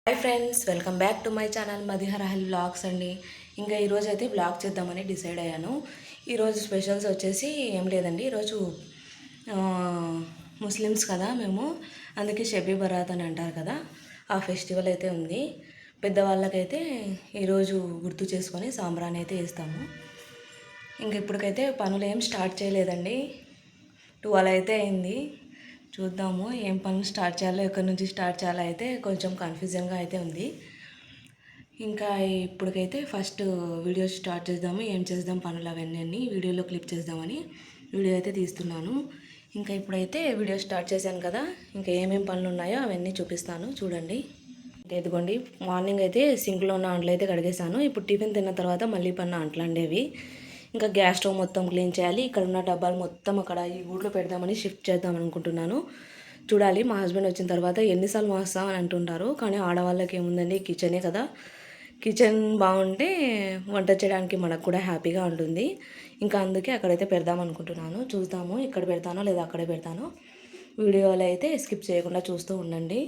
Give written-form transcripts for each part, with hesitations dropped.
Hi friends, welcome back to my channel మదిహరహల్ vlogs అండి. ఇంకా ఈరోజు అయితే వ్లాగ్ చేద్దామని డిసైడ్ అయ్యాను. ఈరోజు స్పెషల్స్ వచ్చేసి ఏం లేదండి. ఈరోజు ముస్లిమ్స్ కదా మేము, అందుకే షబీ బరాత్ అని అంటారు కదా, ఆ ఫెస్టివల్ అయితే ఉంది. పెద్దవాళ్ళకైతే ఈరోజు గుర్తు చేసుకొని సాంబ్రాన్ని అయితే వేస్తాము. ఇంక ఇప్పటికైతే పనులు ఏం స్టార్ట్ చేయలేదండి. 12 అయితే అయింది. చూద్దాము ఏం పనులు స్టార్ట్ చేయాలో, ఎక్కడి నుంచి స్టార్ట్ చేయాలో అయితే కొంచెం కన్ఫ్యూజన్గా అయితే ఉంది. ఇంకా ఇప్పటికైతే ఫస్ట్ వీడియో స్టార్ట్ చేద్దాము. ఏం చేద్దాం పనులు అవన్నీ వీడియోలో క్లిప్ చేద్దామని వీడియో అయితే తీస్తున్నాను. ఇంకా ఇప్పుడైతే వీడియో స్టార్ట్ చేశాను కదా, ఇంకా ఏమేమి పనులు ఉన్నాయో అవన్నీ చూపిస్తాను చూడండి. ఇదిగోండి, మార్నింగ్ అయితే సింక్లో ఉన్న అంట్లు అయితే కడిగేసాను. ఇప్పుడు టిఫిన్ తిన్న తర్వాత మళ్ళీ పన్న అంట్లు అండేవి. ఇంకా గ్యాస్ స్టవ్ మొత్తం క్లీన్ చేయాలి. ఇక్కడ ఉన్న డబ్బాలు మొత్తం అక్కడ ఈ గూట్లో పెడదామని షిఫ్ట్ చేద్దాం అనుకుంటున్నాను. చూడాలి, మా హస్బెండ్ వచ్చిన తర్వాత ఎన్నిసార్లు మాస్తాం అని అంటుంటారు. కానీ ఆడవాళ్ళకి ఏముందండి, కిచెనే కదా. కిచెన్ బాగుంటే వంట చేయడానికి మనకు కూడా హ్యాపీగా ఉంటుంది. ఇంకా అందుకే అక్కడైతే పెడదాం అనుకుంటున్నాను. చూద్దాము ఇక్కడ పెడతానో లేదా అక్కడే పెడతానో. వీడియోలో అయితే స్కిప్ చేయకుండా చూస్తూ ఉండండి.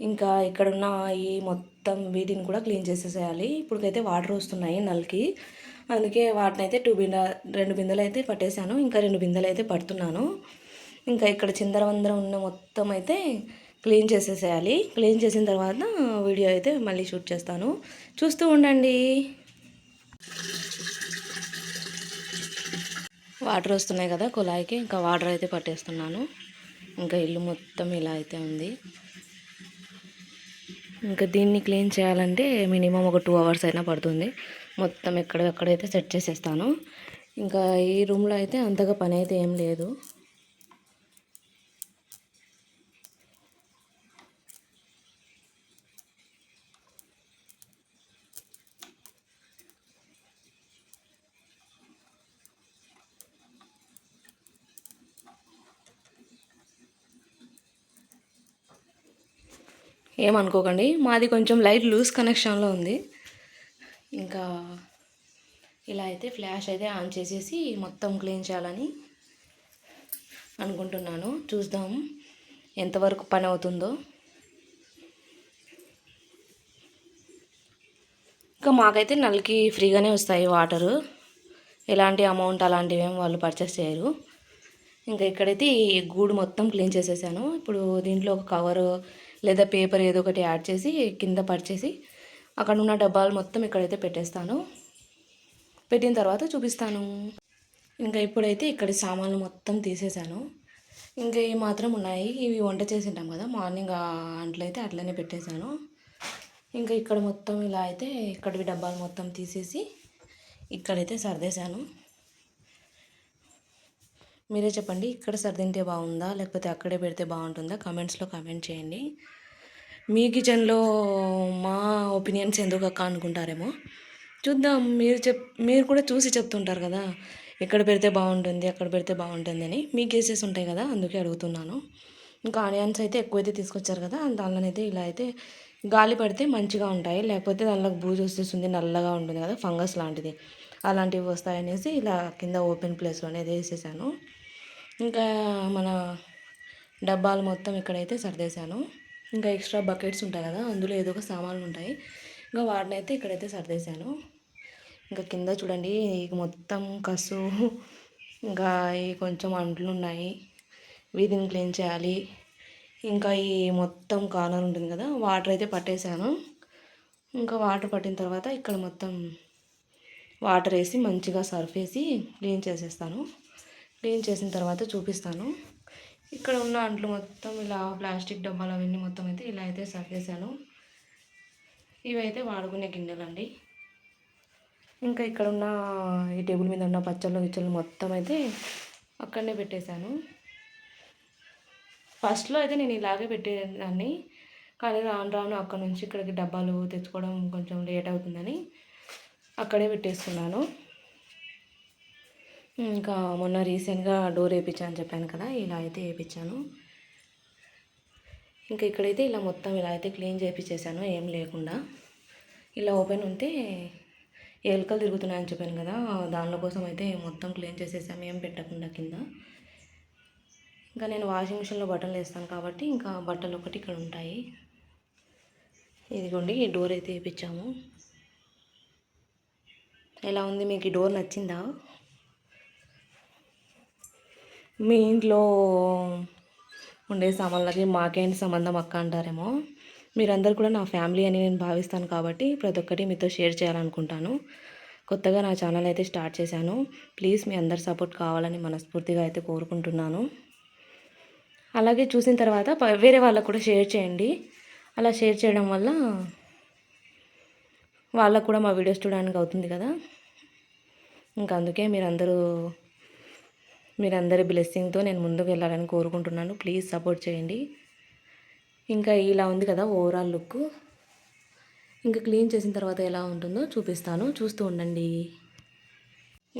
ఇంకా ఇక్కడున్న ఈ మొత్తం వీటిని కూడా క్లీన్ చేసేసేయాలి. ఇప్పటికైతే వాటర్ వస్తున్నాయి నల్కి, అందుకే వాటిని అయితే 2 బిందెలు అయితే పట్టేశాను. ఇంకా 2 బిందెలు అయితే పడుతున్నాను. ఇంకా ఇక్కడ చిందరవందరం ఉన్న మొత్తం అయితే క్లీన్ చేసేసేయాలి. క్లీన్ చేసిన తర్వాత వీడియో అయితే మళ్ళీ షూట్ చేస్తాను, చూస్తూ ఉండండి. వాటర్ వస్తున్నాయి కదా కుళాయికి, ఇంకా వాటర్ అయితే పట్టేస్తున్నాను. ఇంకా ఇల్లు మొత్తం ఇలా అయితే ఉంది. ఇంకా దీన్ని క్లీన్ చేయాలంటే మినిమం ఒక 2 అవర్స్ అయినా పడుతుంది. మొత్తం ఎక్కడైతే సెట్ చేసేస్తాను. ఇంకా ఈ రూమ్లో అయితే అంతగా పని అయితే ఏం లేదు. ఏమనుకోకండి, మాది కొంచెం లైట్ లూజ్ కనెక్షన్లో ఉంది. ఇంకా ఇలా అయితే ఫ్లాష్ అయితే ఆన్ చేసేసి మొత్తం క్లీన్ చేయాలని అనుకుంటున్నాను. చూద్దాం ఎంతవరకు పని అవుతుందో. ఇంకా మాకైతే నల్కి ఫ్రీగానే వస్తాయి వాటరు, ఎలాంటి అమౌంట్ అలాంటివి ఏం వాళ్ళు పర్చేస్ చేయరు. ఇంకా ఇక్కడైతే ఈ గూడు మొత్తం క్లీన్ చేసేసాను. ఇప్పుడు దీంట్లో ఒక కవరు లేదా పేపర్ ఏదో ఒకటి యాడ్ చేసి కింద పరిచేసి అక్కడ ఉన్న డబ్బాలు మొత్తం ఇక్కడైతే పెట్టేస్తాను. పెట్టిన తర్వాత చూపిస్తాను. ఇంకా ఇప్పుడైతే ఇక్కడ సామాన్లు మొత్తం తీసేసాను. ఇంకా ఈ మాత్రం ఉన్నాయి, ఇవి వంట చేసి ఉంటాం కదా మార్నింగ్, అంట్లయితే అట్లనే పెట్టేశాను. ఇంకా ఇక్కడ మొత్తం ఇలా అయితే ఇక్కడివి డబ్బాలు మొత్తం తీసేసి ఇక్కడైతే సర్దేశాను. మీరే చెప్పండి, ఇక్కడ సర్దింటే బాగుందా లేకపోతే అక్కడే పెడితే బాగుంటుందా? కామెంట్స్లో కామెంట్ చేయండి. మీ కిచెన్లో మా ఒపీనియన్స్ ఎందుకు అక్క అనుకుంటారేమో, చూద్దాం. మీరు కూడా చూసి చెప్తుంటారు కదా, ఎక్కడ పెడితే బాగుంటుంది అక్కడ పెడితే బాగుంటుంది అని. మీ కేసెస్ ఉంటాయి కదా, అందుకే అడుగుతున్నాను. ఇంకా ఆనియన్స్ అయితే ఎక్కువైతే తీసుకొచ్చారు కదా, దానిలోనైతే ఇలా అయితే గాలి పడితే మంచిగా ఉంటాయి, లేకపోతే దానిలోకి బూజు వచ్చేస్తుంది, నల్లగా ఉంటుంది కదా, ఫంగస్ లాంటిది, అలాంటివి వస్తాయనేసి ఇలా కింద ఓపెన్ ప్లేస్లోనే వేసేసాను. ఇంకా మన డబ్బాలు మొత్తం ఇక్కడైతే సర్దేశాను. ఇంకా ఎక్స్ట్రా బకెట్స్ ఉంటాయి కదా, అందులో ఏదో ఒక సామాన్లు ఉంటాయి, ఇంకా వాటిని అయితే ఇక్కడైతే సర్దేశాను. ఇంకా కింద చూడండి, మొత్తం కసు, ఇంకా ఈ కొంచెం అంట్లు ఉన్నాయి, వీధిని క్లీన్ చేయాలి. ఇంకా ఈ మొత్తం కార్నర్ ఉంటుంది కదా, వాటర్ అయితే పట్టేశాను. ఇంకా వాటర్ పట్టిన తర్వాత ఇక్కడ మొత్తం వాటర్ వేసి మంచిగా సర్ఫ్ వేసి క్లీన్ చేసేస్తాను. క్లీన్ చేసిన తర్వాత చూపిస్తాను. ఇక్కడ ఉన్న అంట్లు మొత్తం ఇలా ప్లాస్టిక్ డబ్బాలు అవన్నీ మొత్తం అయితే ఇలా అయితే సర్దేశాను. ఇవైతే వాడుకునే గిన్నెలండి. ఇంకా ఇక్కడ ఉన్న ఈ టేబుల్ మీద ఉన్న పచ్చళ్ళు గిచ్చళ్ళు మొత్తం అయితే అక్కడనే పెట్టేశాను. ఫస్ట్లో అయితే నేను ఇలాగే పెట్టేదాన్ని, కానీ రాను రాను అక్కడ నుంచి ఇక్కడికి డబ్బాలు తెచ్చుకోవడం కొంచెం లేట్ అవుతుందని అక్కడే పెట్టేస్తున్నాను. ఇంకా మొన్న రీసెంట్గా డోర్ వేయించాను చెప్పాను కదా, ఇలా అయితే వేయించాను. ఇంకా ఇక్కడైతే ఇలా మొత్తం ఇలా అయితే క్లీన్ చేయించేసాను, ఏం లేకుండా. ఇలా ఓపెన్ ఉంటే ఎలుకలు తిరుగుతున్నాయని చెప్పాను కదా, దానిలో కోసం అయితే మొత్తం క్లీన్ చేసేసాము, ఏం పెట్టకుండా కింద. ఇంకా నేను వాషింగ్ మిషన్లో బట్టలు వేస్తాను కాబట్టి ఇంకా బట్టలు ఒకటి ఇక్కడ ఉంటాయి. ఇదిగోండి ఈ డోర్ అయితే వేయించాము. ఎలా ఉంది, మీకు ఈ డోర్ నచ్చిందా? మీ ఇంట్లో ఉండే సామాన్లకి మాకేంటి సంబంధం అక్క అంటారేమో. మీరందరూ కూడా నా ఫ్యామిలీ అని నేను భావిస్తాను కాబట్టి ప్రతి ఒక్కటి మీతో షేర్ చేయాలనుకుంటాను. కొత్తగా నా ఛానల్ అయితే స్టార్ట్ చేశాను. ప్లీజ్ మీ అందరి సపోర్ట్ కావాలని మనస్ఫూర్తిగా అయితే కోరుకుంటున్నాను. అలాగే చూసిన తర్వాత వేరే వాళ్ళకు కూడా షేర్ చేయండి. అలా షేర్ చేయడం వల్ల వాళ్ళకు కూడా మా వీడియోస్ చూడడానికి అవుతుంది కదా. ఇంకా అందుకే మీరందరి బ్లెస్సింగ్తో నేను ముందుకు వెళ్ళాలని కోరుకుంటున్నాను. ప్లీజ్ సపోర్ట్ చేయండి. ఇంకా ఇలా ఉంది కదా ఓవరాల్ లుక్. ఇంకా క్లీన్ చేసిన తర్వాత ఎలా ఉంటుందో చూపిస్తాను, చూస్తూ ఉండండి.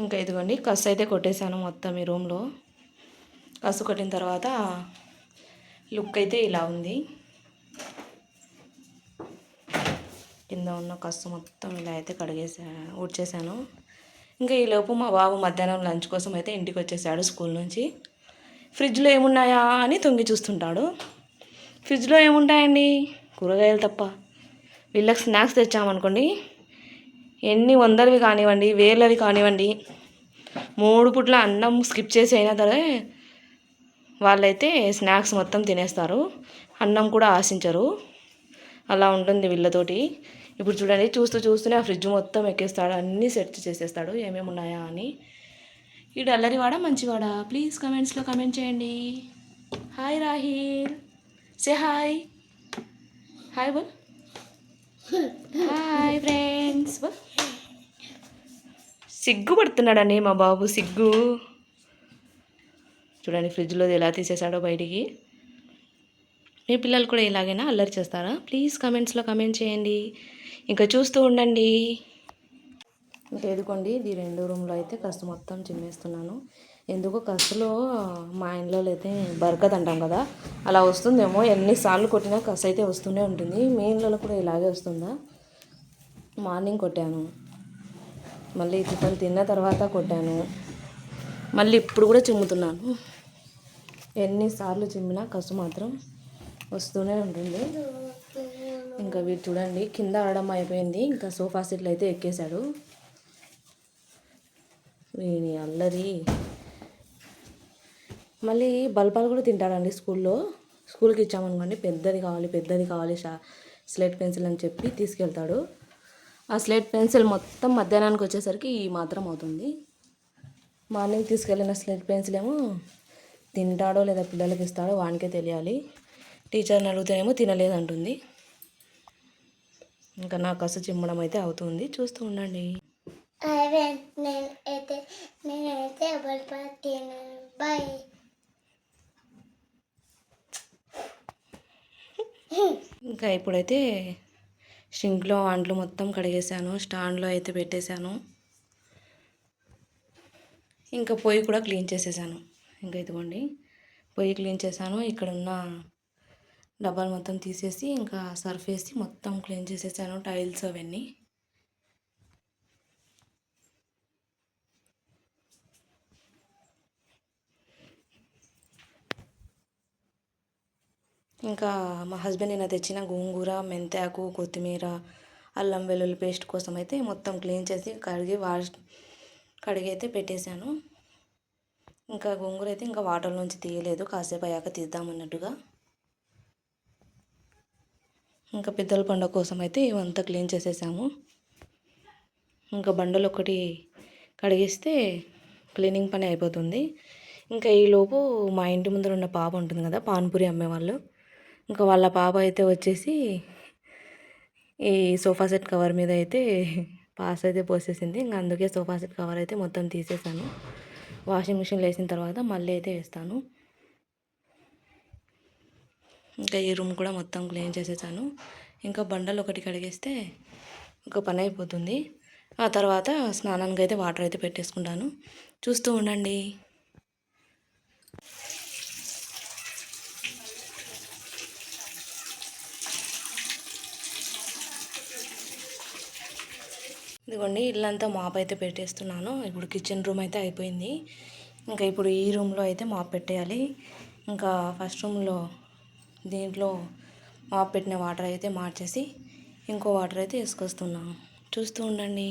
ఇంకా ఇదిగోండి కసు అయితే కొట్టేశాను మొత్తం ఈ రూమ్లో. కసు కొట్టిన తర్వాత లుక్ అయితే ఇలా ఉంది. కింద ఉన్న కసు మొత్తం ఇలా అయితే ఊడ్చేసాను. ఇంకా ఈలోపు మా బాబు మధ్యాహ్నం లంచ్ కోసం అయితే ఇంటికి వచ్చేసాడు స్కూల్ నుంచి. ఫ్రిడ్జ్లో ఏమున్నాయా అని తొంగి చూస్తుంటాడు. ఫ్రిడ్జ్లో ఏముంటాయండి, కూరగాయలు తప్ప. వీళ్ళకి స్నాక్స్ తెచ్చామనుకోండి, ఎన్ని వందలవి కానివ్వండి, వేలవి కానివ్వండి, 3 పూట్ల అన్నం స్కిప్ చేసి అయినా సరే వాళ్ళైతే స్నాక్స్ మొత్తం తినేస్తారు. అన్నం కూడా ఆశించరు. అలా ఉంటుంది వీళ్ళతోటి. ఇప్పుడు చూడండి, చూస్తూనే ఆ ఫ్రిడ్జ్ మొత్తం ఎక్కేస్తాడు, అన్నీ సెర్చ్ చేసేస్తాడు ఏమేమి ఉన్నాయా అని. ఈ డల్లరివాడా మంచివాడా? ప్లీజ్ కమెంట్స్లో కమెంట్ చేయండి. Hi Rahil, say hi. Hi బోల్. హాయ్ ఫ్రెండ్స్ బోల్. సిగ్గుపడుతున్నాడండి మా బాబు, సిగ్గు. చూడండి ఫ్రిడ్జ్లో ఎలా తీసేసాడో బయటికి. మీ పిల్లలు కూడా ఇలాగైనా అల్లరి చేస్తారా? ప్లీజ్ కమెంట్స్లో కమెంట్ చేయండి. ఇంకా చూస్తూ ఉండండి. ఇంకా ఎదుకోండి, ఇది 2 రూమ్లో అయితే కసు మొత్తం చిమ్మేస్తున్నాను. ఎందుకో కసులో మా ఇంట్లో అయితే బరకత్ అంటాం కదా, అలా వస్తుందేమో. ఎన్నిసార్లు కొట్టినా కసు అయితే వస్తూనే ఉంటుంది. మీ ఇంట్లో కూడా ఇలాగే వస్తుందా? మార్నింగ్ కొట్టాను, మళ్ళీ టిఫిన్ తిన్న తర్వాత కొట్టాను, మళ్ళీ ఇప్పుడు కూడా చిమ్ముతున్నాను. ఎన్నిసార్లు చిమ్మినా కసు మాత్రం వస్తూనే ఉంటుంది. ఇంకా వీడు చూడండి కింద ఆడడం అయిపోయింది. ఇంకా సోఫా సెట్లు అయితే ఎక్కేశాడు. వీని అల్లరి. మళ్ళీ బల్పాలు కూడా తింటాడండి స్కూల్కి ఇచ్చామనుకోండి, పెద్దది కావాలి స్లేట్ పెన్సిల్ అని చెప్పి తీసుకెళ్తాడు. ఆ స్లేట్ పెన్సిల్ మొత్తం మధ్యాహ్నానికి వచ్చేసరికి ఈ మాత్రం అవుతుంది. మార్నింగ్ తీసుకెళ్ళిన స్లేట్ పెన్సిల్ ఏమో తింటాడో లేదా పిల్లలకి ఇస్తాడో వానికే తెలియాలి. టీచర్ని అడిగితేనేమో తినలేదంటుంది. ఇంకా నా కసు చిమ్మడం అయితే అవుతుంది, చూస్తూ ఉండండి. ఇంకా ఇప్పుడైతే షింక్లో అంట్లు మొత్తం కడిగేసాను, స్టాండ్లో అయితే పెట్టేశాను. ఇంకా పొయ్యి కూడా క్లీన్ చేసేసాను. ఇంకా ఇదిగోండి పొయ్యి క్లీన్ చేశాను. ఇక్కడ ఉన్న డబ్బాలు మొత్తం తీసేసి ఇంకా సర్ఫ్ వేసి మొత్తం క్లీన్ చేసేసాను, టైల్స్ అవన్నీ. ఇంకా మా హస్బెండ్ నిన్న తెచ్చిన గోంగూర, మెంతాకు, కొత్తిమీర, అల్లం వెల్లుల్లి పేస్ట్ కోసం అయితే మొత్తం క్లీన్ చేసి కడిగి అయితే పెట్టేశాను. ఇంకా గోంగూర అయితే ఇంకా వాటర్ నుంచి తీయలేదు, కాసేపు అయ్యాక తీద్దామన్నట్టుగా. ఇంకా పెద్దల పండుగ కోసం అయితే ఇవంతా క్లీన్ చేసేసాము. ఇంకా బండలు ఒకటి కడిగిస్తే క్లీనింగ్ పని అయిపోతుంది. ఇంకా ఈలోపు మా ఇంటి ముందర ఉన్న పాప ఉంటుంది కదా, పాన్పూరి అమ్మేవాళ్ళు, ఇంకా వాళ్ళ పాప అయితే వచ్చేసి ఈ సోఫా సెట్ కవర్ మీద అయితే పాస్ అయితే పోసేసింది. ఇంకా అందుకే సోఫా సెట్ కవర్ అయితే మొత్తం తీసేసాను. వాషింగ్ మిషన్లో వేసిన తర్వాత మళ్ళీ అయితే వేస్తాను. ఇంకా ఈ రూమ్ కూడా మొత్తం క్లీన్ చేసేసాను. ఇంకా బండలు ఒకటి కడిగేస్తే ఒక పని అయిపోతుంది. ఆ తర్వాత స్నానానికి అయితే వాటర్ అయితే పెట్టేసుకుంటాను, చూస్తూ ఉండండి. ఇదిగోండి ఇల్లంతా మాప్ అయితే పెట్టేస్తున్నాను. ఇప్పుడు కిచెన్ రూమ్ అయితే అయిపోయింది. ఇంకా ఇప్పుడు ఈ రూమ్లో అయితే మాప్ పెట్టేయాలి. ఇంకా ఫస్ట్ రూమ్లో దీంట్లో మాప్ పెట్టిన వాటర్ అయితే మార్చేసి ఇంకో వాటర్ అయితే వేసుకొస్తున్నాను, చూస్తూ ఉండండి.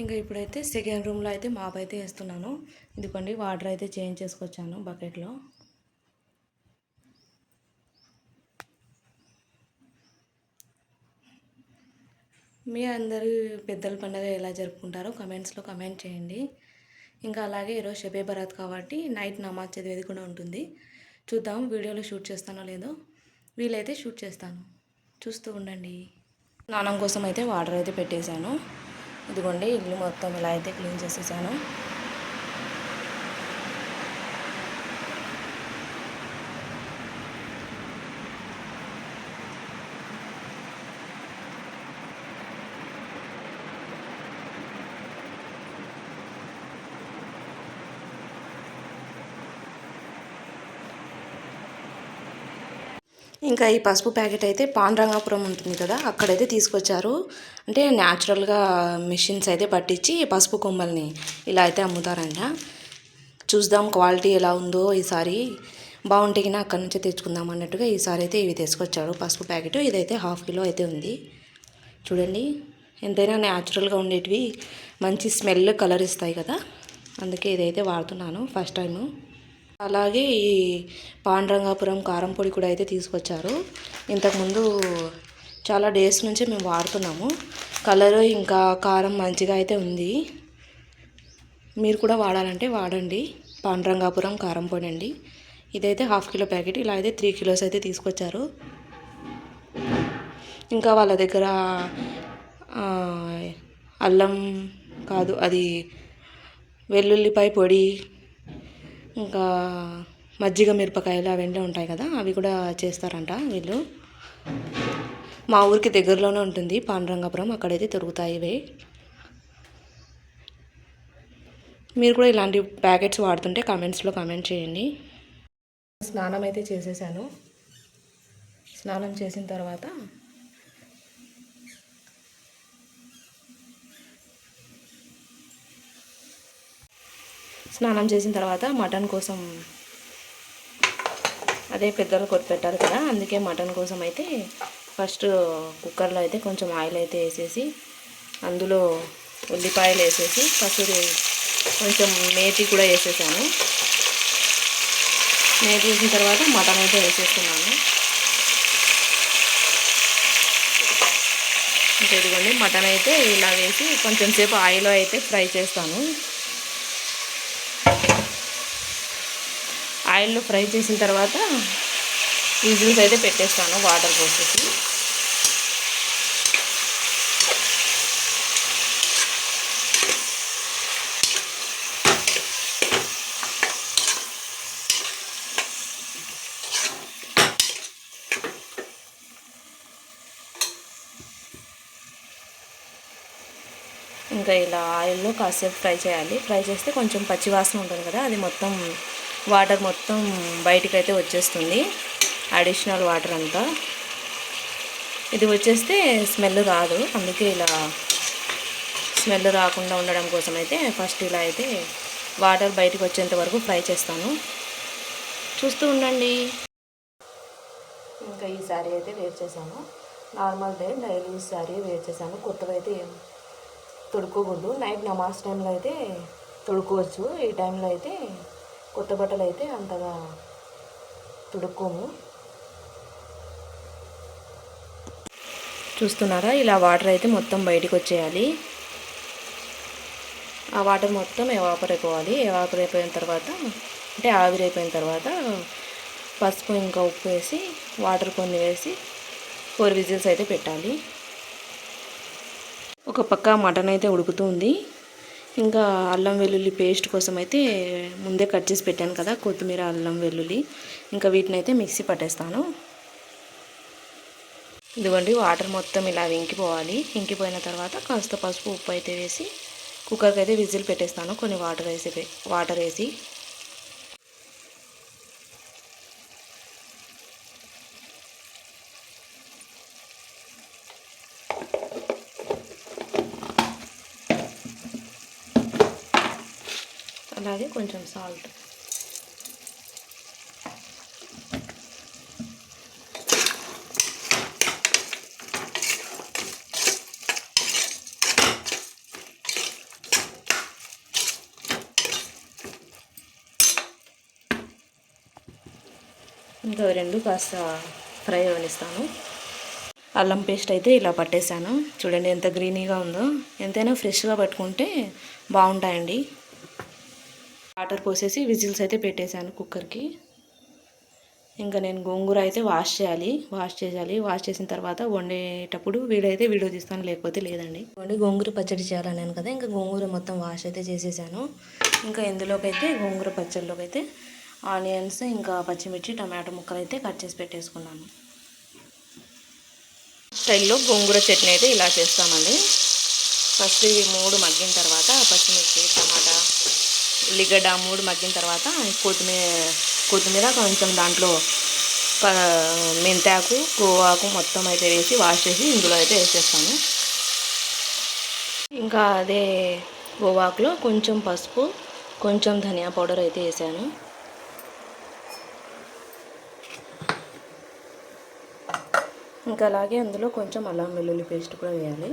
ఇంకా ఇప్పుడైతే సెకండ్ రూమ్లో అయితే మాప్ అయితే వేస్తున్నాను. ఇదిగోండి వాటర్ అయితే చేంజ్ చేసుకొచ్చాను బకెట్లో. మీ అందరూ పెద్దల పండుగ ఎలా జరుపుకుంటారో కమెంట్స్లో కమెంట్ చేయండి. ఇంకా అలాగే ఈరోజు షబే బరాత్ కాబట్టి నైట్ నమాజ్ చదివేది కూడా ఉంటుంది. చూద్దాం వీడియోలో షూట్ చేస్తానో లేదో, వీలైతే షూట్ చేస్తాను, చూస్తూ ఉండండి. స్నానం కోసం అయితే వాటర్ అయితే పెట్టేశాను. ఇదిగోండి ఇల్లు మొత్తం ఇలా అయితే క్లీన్ చేసేసాను. ఇంకా ఈ పసుపు ప్యాకెట్ అయితే పాండ్రంగాపురం ఉంటుంది కదా, అక్కడైతే తీసుకొచ్చారు. అంటే న్యాచురల్గా మిషన్స్ అయితే పట్టించి పసుపు కొమ్మల్ని ఇలా అయితే అమ్ముతారంట. చూద్దాం క్వాలిటీ ఎలా ఉందో ఈసారి, బాగుంటే కినా అక్కడి నుంచే తెచ్చుకుందాం అన్నట్టుగా ఈసారి అయితే ఇవి తీసుకొచ్చాడు పసుపు ప్యాకెట్. ఇదైతే 1/2 కిలో అయితే ఉంది. చూడండి ఎంతైనా న్యాచురల్గా ఉండేటివి మంచి స్మెల్ కలర్ ఇస్తాయి కదా, అందుకే ఇదైతే వాడుతున్నాను ఫస్ట్ టైము. అలాగే ఈ పాండ్రంగాపురం కారం పొడి కూడా అయితే తీసుకొచ్చారు. ఇంతకుముందు చాలా డేస్ నుంచి మేము వాడుతున్నాము. కలర్ ఇంకా కారం మంచిగా అయితే ఉంది. మీరు కూడా వాడాలంటే వాడండి. పాండ్రంగాపురం కారం పొడి అండి. ఇదైతే 1/2 కిలో ప్యాకెట్, ఇలా అయితే 3 కిలోస్ అయితే తీసుకొచ్చారు. ఇంకా వాళ్ళ దగ్గర అల్లం కాదు, అది వెల్లుల్లిపాయ పొడి, ఇంకా మజ్జిగ మిరపకాయలు అవన్నీ ఉంటాయి కదా, అవి కూడా చేస్తారంట వీళ్ళు. మా ఊరికి దగ్గరలోనే ఉంటుంది పాండ్రంగాపురం, అక్కడైతే దొరుకుతాయి ఇవి. మీరు కూడా ఇలాంటి ప్యాకెట్స్ వాడుతుంటే కామెంట్స్లో కామెంట్ చేయండి. స్నానం అయితే చేసేసాను. స్నానం చేసిన తర్వాత మటన్ కోసం, అదే పెద్దలు కొట్టి పెట్టారు కదా, అందుకే మటన్ కోసం అయితే ఫస్ట్ కుక్కర్లో అయితే కొంచెం ఆయిల్ అయితే వేసేసి, అందులో ఉల్లిపాయలు వేసేసి పసుపు కొంచెం మేతి కూడా వేసేసాను. మేతి వేసిన తర్వాత మటన్ అయితే వేసేస్తున్నాను. ఇంకా ఇదిగోండి మటన్ అయితే ఇలా వేసి కొంచెం సేపు ఆయిల్లో అయితే ఫ్రై చేస్తాను. ఆయిల్లో ఫ్రై చేసిన తర్వాత విజిల్స్ అయితే పెట్టేస్తాను వాటర్ పోసేసి. ఇంకా ఇలా ఆయిల్లో కాసేపు ఫ్రై చేయాలి. ఫ్రై చేస్తే కొంచెం పచ్చివాసన ఉంటుంది కదా, అది మొత్తం వాటర్ మొత్తం బయటికి అయితే వచ్చేస్తుంది, అడిషనల్ వాటర్ అంతా. ఇది వచ్చేస్తే స్మెల్ రాదు, అందుకే ఇలా స్మెల్ రాకుండా ఉండడం కోసం అయితే ఫస్ట్ ఇలా అయితే వాటర్ బయటికి వచ్చేంత వరకు ఫ్రై చేస్తాను, చూస్తూ ఉండండి. ఇంకా ఈ శారీ అయితే వేర్ చేశాను. Normal day daily sari wear చేశాను. కొత్తగా అయితే ఏం తొడుక్కోకూడదు. నైట్ నమాజ్ టైంలో అయితే తొడుక్కోవచ్చు. ఈ టైంలో అయితే కొత్త బట్టలు అయితే అంతగా తొడుక్కోము. చూస్తున్నారా, ఇలా వాటర్ అయితే మొత్తం బయటికి వచ్చేయాలి. ఆ వాటర్ మొత్తం ఎవాపర్ అయిపోవాలి. ఎవాపర్ అయిపోయిన తర్వాత, అంటే ఆవిరైపోయిన తర్వాత పసుపు ఇంకా ఉప్పు వేసి వాటర్ కొన్ని వేసి 4 విజిల్స్ అయితే పెట్టాలి. ఒక పక్క మటన్ అయితే ఉడుకుతుంది. ఇంకా అల్లం వెల్లుల్లి పేస్ట్ కోసం అయితే ముందే కట్ చేసి పెట్టాను కదా, కొత్తిమీర అల్లం వెల్లుల్లి, ఇంకా వీటిని అయితే మిక్సీ పట్టేస్తాను. ఇదిగోండి వాటర్ మొత్తం ఇలా ఇంకిపోవాలి. ఇంకిపోయిన తర్వాత కాస్త పసుపు ఉప్పు అయితే వేసి కుక్కర్కి అయితే విజిల్ పెట్టేస్తాను, కొన్ని వాటర్ వేసి. అలాగే కొంచెం సాల్ట్. ఇంకా రెండు కాస్త ఫ్రై అవనిస్తాను. అల్లం పేస్ట్ అయితే ఇలా పట్టేశాను. చూడండి ఎంత గ్రీనీగా ఉందో. ఎంతైనా ఫ్రెష్గా పట్టుకుంటే బాగుంటాయండి. వాటర్ పోసేసి విజిల్స్ అయితే పెట్టేశాను కుక్కర్కి. ఇంకా నేను గోంగూర అయితే వాష్ చేయాలి. వాష్ చేసిన తర్వాత వండేటప్పుడు వీడియో తీస్తాను, లేకపోతే లేదండి. గోంగూర పచ్చడి చేయాలన్నాను కదా, ఇంకా గోంగూర మొత్తం వాష్ అయితే చేసేసాను. ఇంకా ఇందులోకి అయితే గోంగూర పచ్చడిలోకి అయితే ఆనియన్స్, ఇంకా పచ్చిమిర్చి, టమాటో ముక్కలు అయితే కట్ చేసి పెట్టేసుకున్నాను. స్టైల్లో గోంగూర చట్నీ అయితే ఇలా చేస్తామండి. ఫస్ట్ ఈ 3 మగ్గిన తర్వాత పచ్చిమిర్చి, టమాటా, ఉల్లిగడ్డ 3 మగ్గిన తర్వాత కొత్తిమీర కొంచెం దాంట్లో మెంతాకు, గోవాకు మొత్తం అయితే వేసి వాష్ చేసి ఇందులో అయితే వేసేస్తాను. ఇంకా అదే గోవాకులో కొంచెం పసుపు, కొంచెం ధనియా పౌడర్ అయితే వేసాను. ఇంకా అలాగే అందులో కొంచెం అల్లం వెల్లుల్లి పేస్ట్ కూడా వేయాలి.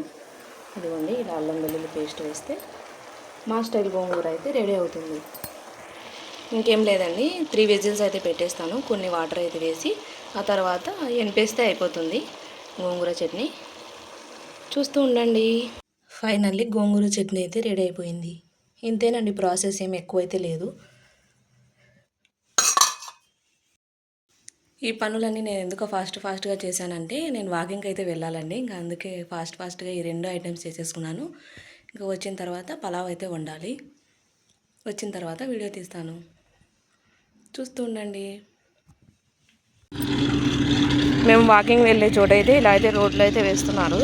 ఇదిగోండి, ఇలా అల్లం వెల్లుల్లి పేస్ట్ వేస్తే మా స్టైల్ గోంగూర అయితే రెడీ అవుతుంది. ఇంకేం లేదండి, 3 విజిల్స్ అయితే పెట్టేస్తాను. కొన్ని వాటర్ అయితే వేసి ఆ తర్వాత ఎనిపేస్తే అయిపోతుంది గోంగూర చట్నీ. చూస్తూ ఉండండి. ఫైనల్లీ గోంగూర చట్నీ అయితే రెడీ అయిపోయింది. ఇంతేనండి, ప్రాసెస్ ఏమి ఎక్కువైతే లేదు. ఈ పనులన్నీ నేను ఎందుకు ఫాస్ట్గా చేశానంటే, నేను వాకింగ్కి అయితే వెళ్ళాలండి. ఇంకా అందుకే ఫాస్ట్గా ఈ 2 ఐటమ్స్ చేసేసుకున్నాను. ఇంకా వచ్చిన తర్వాత పలావ్ అయితే వండాలి. వచ్చిన తర్వాత వీడియో తీస్తాను, చూస్తూ ఉండండి. మేము వాకింగ్ వెళ్ళే చోట అయితే ఇలా అయితే రోడ్లు అయితే వేస్తున్నారు.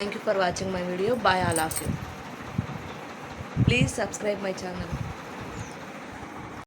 Thank you for watching my video. Bye all of you. Please subscribe my channel.